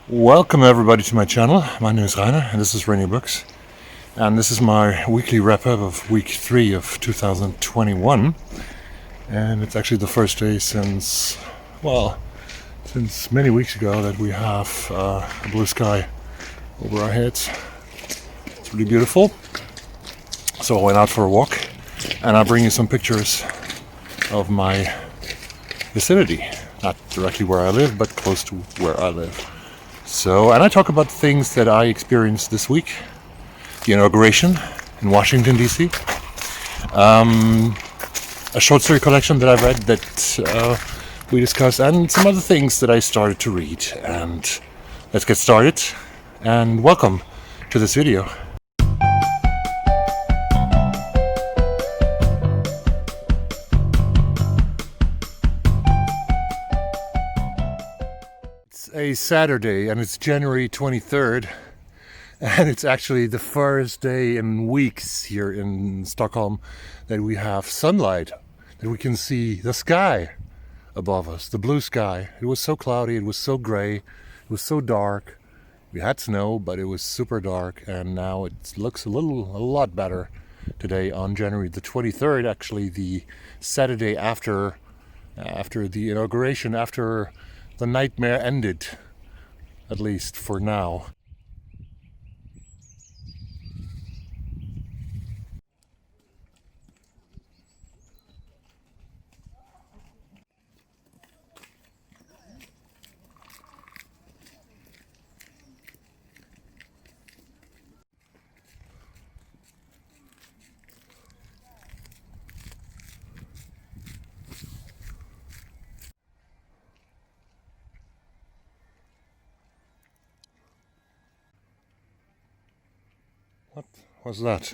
Welcome everybody to my channel. My name is Rainer and this is Rainier Books. And this is my weekly wrap-up of week 3 of 2021. And it's actually the first day since many weeks ago that we have a blue sky over our heads. It's really beautiful. So I went out for a walk and I'll bring you some pictures of my vicinity. Not directly where I live, but close to where I live. And I talk about things that I experienced this week. The inauguration in Washington, D.C. A short story collection that I read that we discussed, and some other things that I started to read. And let's get started, and welcome to this video. A Saturday and it's January 23rd, and it's actually the first day in weeks here in Stockholm that we have sunlight, that we can see the sky above us, the blue sky. It was so cloudy, it was so gray, it was so dark. We had snow, but it was super dark, and now it looks a lot better today on January the 23rd, actually the Saturday after the inauguration, after the nightmare ended, at least for now. What was that?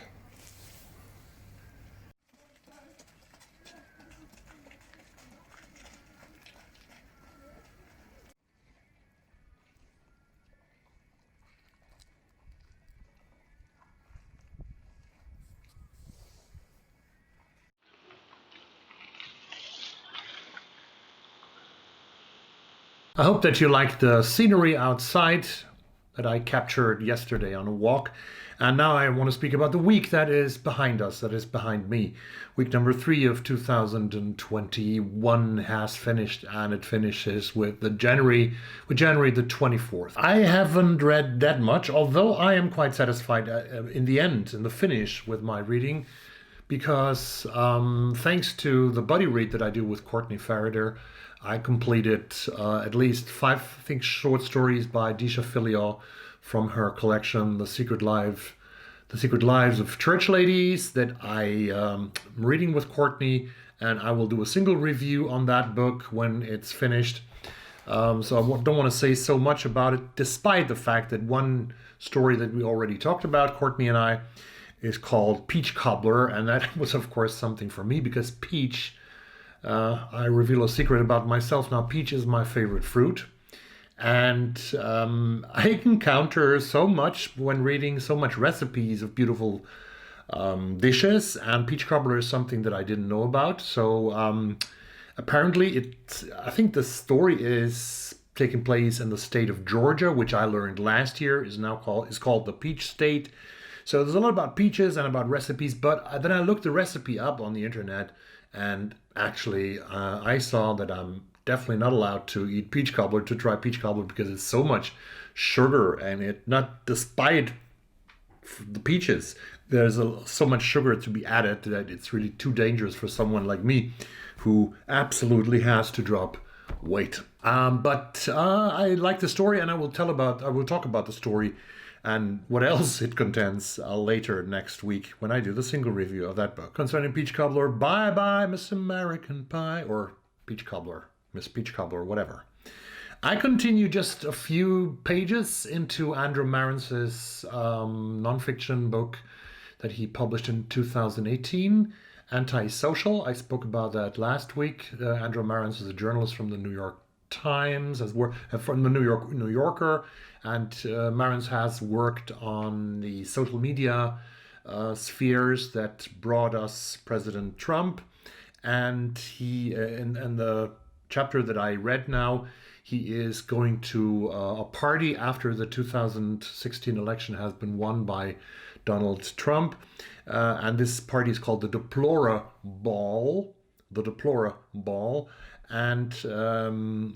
I hope that you like the scenery outside that I captured yesterday on a walk. And now I want to speak about the week that is behind us, that is behind me. Week number 3 of 2021 has finished, and it finishes with January the 24th. I haven't read that much, although I am quite satisfied in the end, in the finish with my reading, because thanks to the buddy read that I do with Courtney Farrader, I completed at least 5, I think, short stories by Deesha Philliaw from her collection, The Secret Lives of Church Ladies, that I am reading with Courtney, and I will do a single review on that book when it's finished. So I don't want to say so much about it, despite the fact that one story that we already talked about, Courtney and I, is called Peach Cobbler, and that was, of course, something for me, because peach, I reveal a secret about myself now, peach is my favorite fruit. And I encounter so much when reading so much recipes of beautiful dishes, and peach cobbler is something that I didn't know about. So apparently I think the story is taking place in the state of Georgia, which I learned last year is called the Peach State. So there's a lot about peaches and about recipes, but then I looked the recipe up on the internet, and actually I saw that I'm definitely not allowed to eat peach cobbler, to try peach cobbler, because it's so much sugar, and despite the peaches, there's so much sugar to be added that it's really too dangerous for someone like me, who absolutely has to drop weight. But I like the story, and I will talk about the story and what else it contains later next week when I do the single review of that book concerning peach cobbler. Bye bye, Miss American Pie, or peach cobbler, Miss Peach Cobbler, whatever. I continue just a few pages into Andrew Marantz's nonfiction book that he published in 2018, Antisocial. I spoke about that last week. Andrew Marantz is a journalist from the New York Times, from the New Yorker, and Marantz has worked on the social media spheres that brought us President Trump, and he in the chapter that I read now, He is going to a party after the 2016 election has been won by Donald Trump. And this party is called the Deplora Ball. The Deplora Ball. And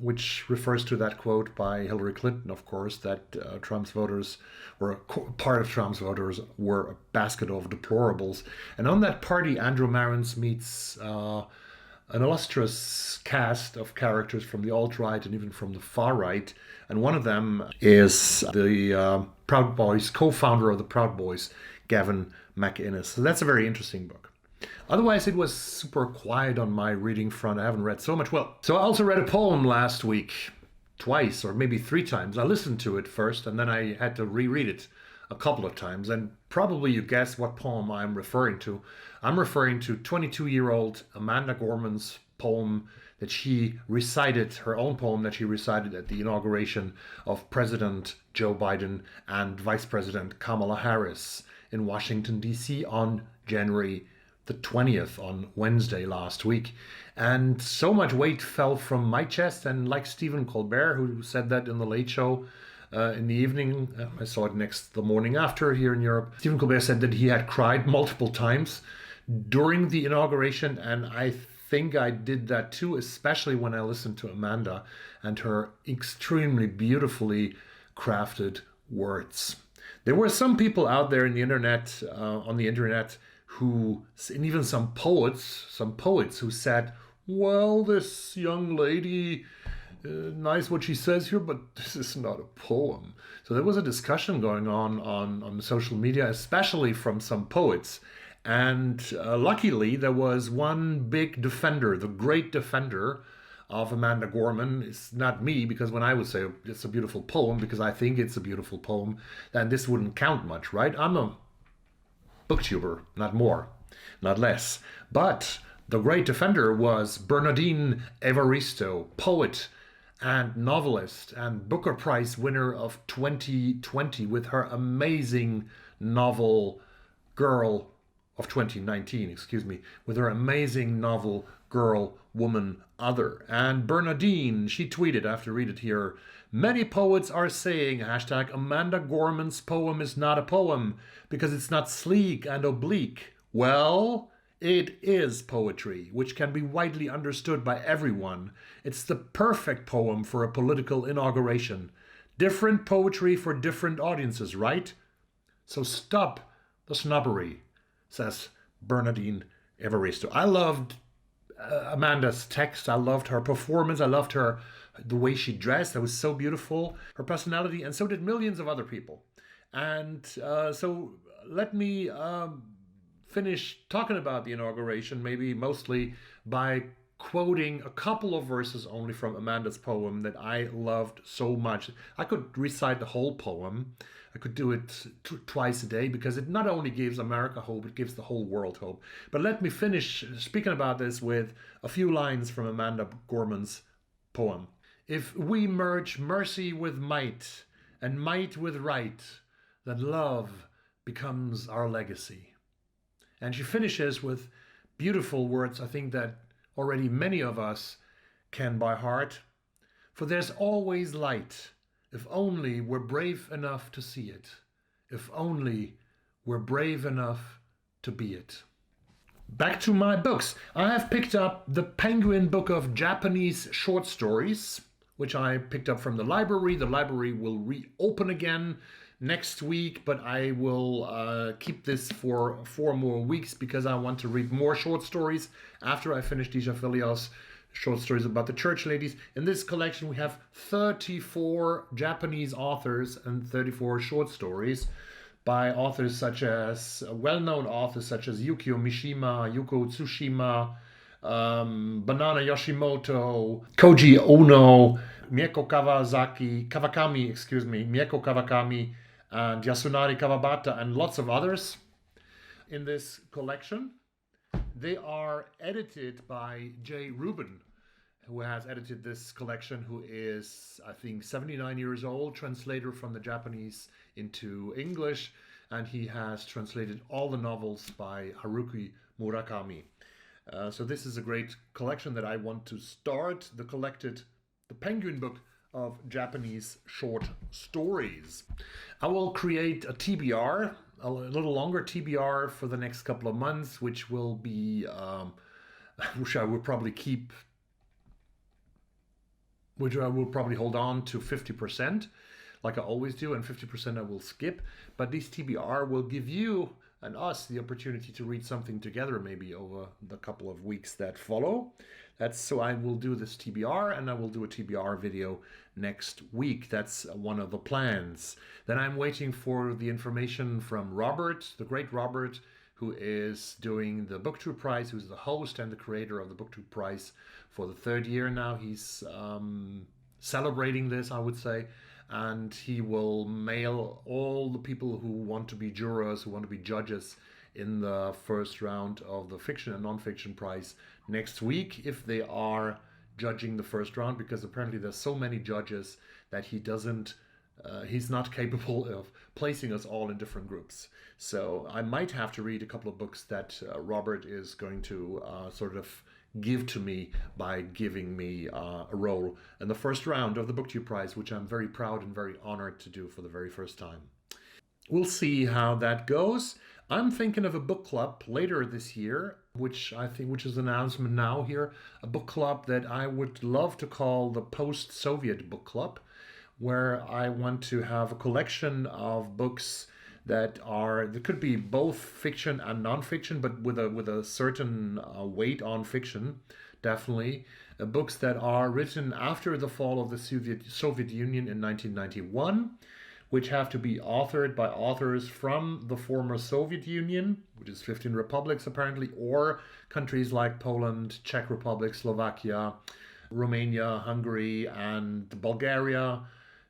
which refers to that quote by Hillary Clinton, of course, that Trump's voters, or part of Trump's voters, were a basket of deplorables. And on that party, Andrew Marantz meets an illustrious cast of characters from the alt-right and even from the far right. And one of them is the Proud Boys, co-founder of the Proud Boys, Gavin McInnes. So that's a very interesting book. Otherwise, it was super quiet on my reading front. I haven't read so much. Well, so I also read a poem last week, twice or maybe 3 times. I listened to it first and then I had to reread it a couple of times. And probably you guess what poem I'm referring to. I'm referring to 22-year-old Amanda Gorman's poem that she recited, her own poem that she recited at the inauguration of President Joe Biden and Vice President Kamala Harris in Washington, D.C. on January the 20th, on Wednesday last week. And so much weight fell from my chest, and like Stephen Colbert, who said that in the Late Show in the evening, I saw it the morning after here in Europe. Stephen Colbert said that he had cried multiple times during the inauguration, and I think I did that too, especially when I listened to Amanda and her extremely beautifully crafted words. There were some people out there in the internet, on the internet, who, and even some poets who said, well, this young lady, nice what she says here, but this is not a poem. So there was a discussion going on social media, especially from some poets. And luckily, there was one big defender, the great defender of Amanda Gorman. It's not me, because when I would say it's a beautiful poem, because I think it's a beautiful poem, then this wouldn't count much, right? I'm a booktuber, not more, not less. But the great defender was Bernardine Evaristo, poet and novelist and Booker Prize winner of 2020 with her amazing novel Girl of 2019, with her amazing novel Girl, Woman, Other. And Bernardine, she tweeted, I have to read it here, many poets are saying, hashtag Amanda Gorman's poem is not a poem because it's not sleek and oblique. Well, it is poetry, which can be widely understood by everyone. It's the perfect poem for a political inauguration. Different poetry for different audiences, right? So stop the snobbery, says Bernardine Evaristo. I loved Amanda's text. I loved her performance. I loved the way she dressed. That was so beautiful. Her personality, and so did millions of other people. And so let me finish talking about the inauguration, maybe mostly by quoting a couple of verses only from Amanda's poem that I loved so much. I could recite the whole poem. I could do it twice a day, because it not only gives America hope, it gives the whole world hope. But let me finish speaking about this with a few lines from Amanda Gorman's poem. If we merge mercy with might and might with right, then love becomes our legacy. And she finishes with beautiful words, I think, that already many of us can by heart. For there's always light, if only we're brave enough to see it. If only we're brave enough to be it. Back to my books. I have picked up the Penguin book of Japanese short stories, which I picked up from the library. The library will reopen again next week, but I will keep this for 4 more weeks because I want to read more short stories after I finish Deesha Philliaw's short stories about the church ladies. In this collection, we have 34 Japanese authors and 34 short stories by authors such as, well-known authors such as Yukio Mishima, Yuko Tsushima, Banana Yoshimoto, Koji Ono, Mieko Kawakami, and Yasunari Kawabata, and lots of others in this collection. They are edited by Jay Rubin, who has edited this collection, who is, I think, 79 years old, translator from the Japanese into English, and he has translated all the novels by Haruki Murakami. So this is a great collection that I want to start, the Penguin book of Japanese short stories. I will create a TBR, a little longer TBR for the next couple of months, which will be, which I will probably keep, which I will probably hold on to 50%, like I always do, and 50% I will skip. But this TBR will give you and us the opportunity to read something together, maybe over the couple of weeks that follow. So I will do this TBR, and I will do a TBR video next week. That's one of the plans. Then I'm waiting for the information from Robert, the great Robert, who is doing the BookTube Prize, who's the host and the creator of the BookTube Prize for the third year now. He's celebrating this, I would say. And he will mail all the people who want to be jurors, who want to be judges in the first round of the fiction and non-fiction prize next week, if they are judging the first round, because apparently there's so many judges that he's not capable of placing us all in different groups. So I might have to read a couple of books that Robert is going to sort of give to me by giving me a role in the first round of the BookTube Prize, which I'm very proud and very honored to do for the very first time. We'll see how that goes. I'm thinking of a book club later this year, which is an announcement now here, a book club that I would love to call the Post-Soviet Book Club, where I want to have a collection of books that could be both fiction and non-fiction, but with a certain weight on fiction, definitely. Books that are written after the fall of the Soviet Union in 1991, which have to be authored by authors from the former Soviet Union, which is 15 republics apparently, or countries like Poland, Czech Republic, Slovakia, Romania, Hungary, and Bulgaria,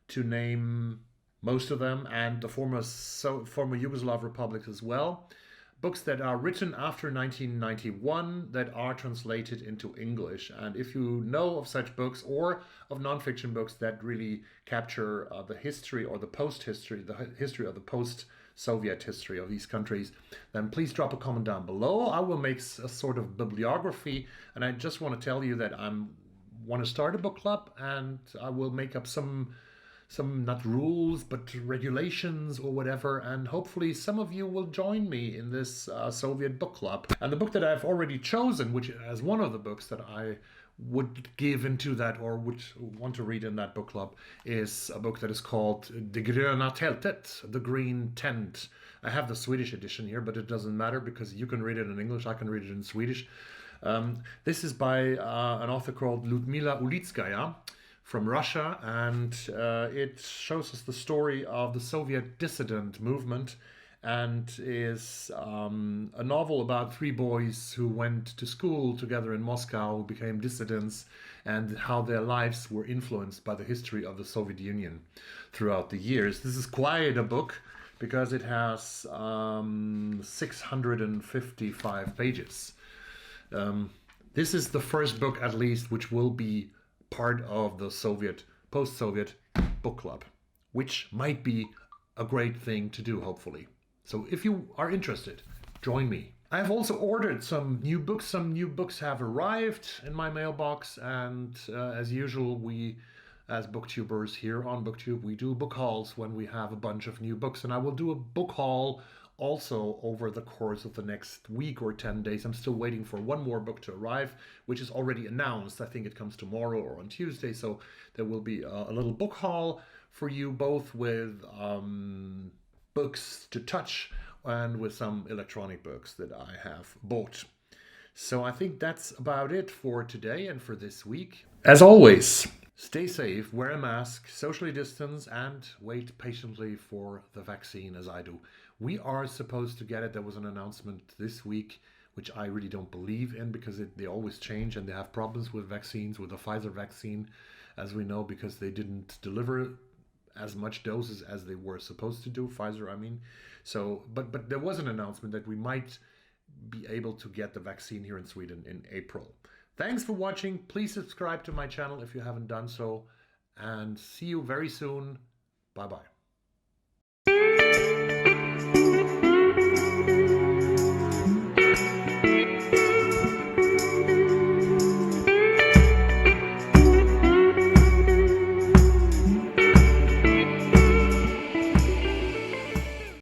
to name most of them, and the former Yugoslav republics as well. Books that are written after 1991 that are translated into English. And if you know of such books or of non-fiction books that really capture the history or the post-history, the history of the post-Soviet history of these countries, then please drop a comment down below. I will make a sort of bibliography, and I just want to tell you that I want to start a book club, and I will make up some not rules, but regulations or whatever, and hopefully some of you will join me in this Soviet book club. And the book that I've already chosen, which as one of the books that I would give into that or would want to read in that book club, is a book that is called The gröna tältet, The Green Tent. I have the Swedish edition here, but it doesn't matter because you can read it in English, I can read it in Swedish. This is by an author called Ljudmila Ulitskaja, from Russia, and it shows us the story of the Soviet dissident movement, and is a novel about three boys who went to school together in Moscow, who became dissidents, and how their lives were influenced by the history of the Soviet Union throughout the years. This is quite a book because it has 655 pages. This is the first book, at least, which will be part of the post-Soviet book club, which might be a great thing to do, hopefully. So if you are interested, join me. I have also ordered some new books. Some new books have arrived in my mailbox, and as usual, we as booktubers here on BookTube, we do book hauls when we have a bunch of new books, and I will do a book haul also over the course of the next week or 10 days. I'm still waiting for one more book to arrive, which is already announced. I think it comes tomorrow or on Tuesday, so there will be a little book haul for you, both with books to touch and with some electronic books that I have bought. So I think that's about it for today and for this week. As always, stay safe, wear a mask, socially distance, and wait patiently for the vaccine, as I do. We are supposed to get it. There was an announcement this week, which I really don't believe in, because they always change, and they have problems with vaccines, with the Pfizer vaccine, as we know, because they didn't deliver as much doses as they were supposed to do, Pfizer, I mean. So, but there was an announcement that we might be able to get the vaccine here in Sweden in April. Thanks for watching. Please subscribe to my channel if you haven't done so, and see you very soon. Bye-bye.